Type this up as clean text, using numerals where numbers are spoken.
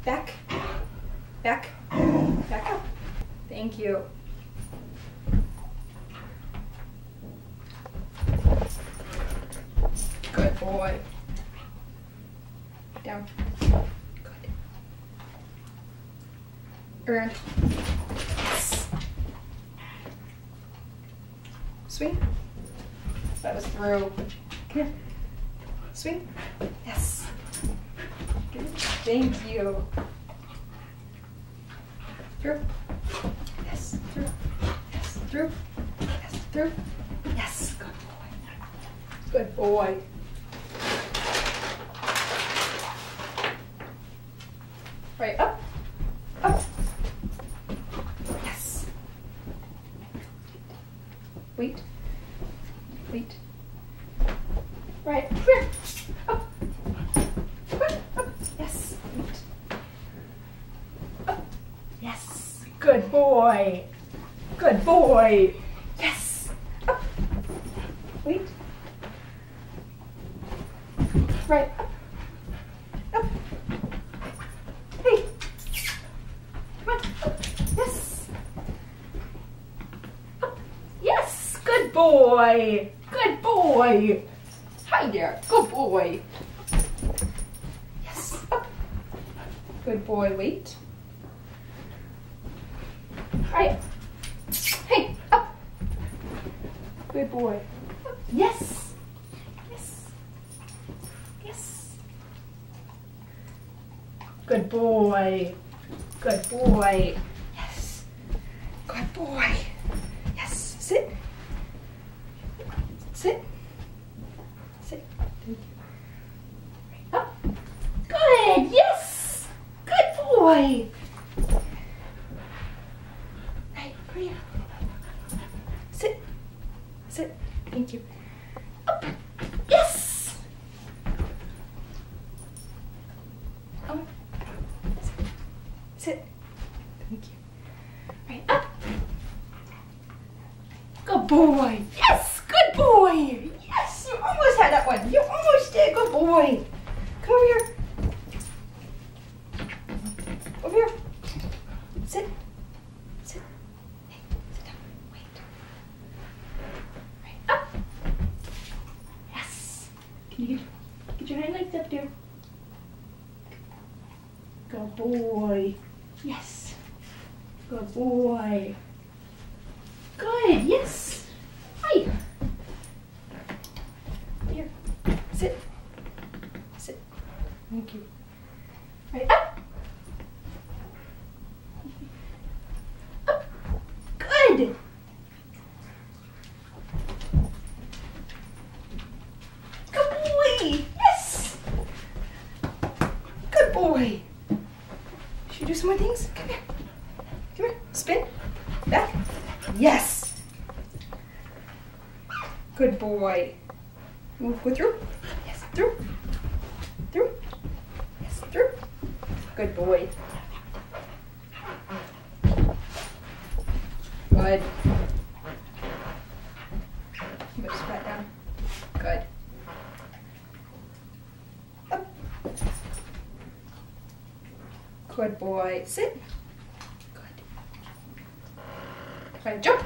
Back. Back. Back up. Thank you. Good boy. Down. Good. Around. Yes. Swing. That was through. Come here. Swing. Yes. Good. Thank you. Through. Yes. Through. Yes. Through. Yes. Through. Yes. Good boy. Good boy. Right, up, up, yes. Wait, wait. Right, here, up, up, yes, wait. Up, yes, good boy, good boy, yes, up, wait. Right, up. Good boy! Good boy! Hi there, good boy! Yes, up. Good boy, wait. Right. Hey, up. Good boy. Up. Yes. Yes. Yes. Good boy. Good boy. Yes. Good boy. Yes. Sit. Sit. Sit. Thank you. Right up. Good. Yes. Good boy. Right. Hurry up. Sit. Sit. Thank you. Up. Yes. Up. Sit. Sit. Thank you. Right up. Good boy. Yes. Good boy! Yes, you almost had that one. You almost did. Good boy. Come over here. Over here. Sit. Sit. Hey, sit down. Wait. Right up. Yes. Can you get your hind legs up there? Good boy. Yes. Good boy. Good. Yes. Hi. Sit. Sit. Thank you. Right up. Up. Good. Good boy. Yes. Good boy. Should we do some more things? Come here. Come here. Spin. Back. Yes. Good boy. Go through. Yes, through. Through. Yes, through. Good boy. Good. You better spread down. Good. Up. Good boy. Sit. Good. Right, jump.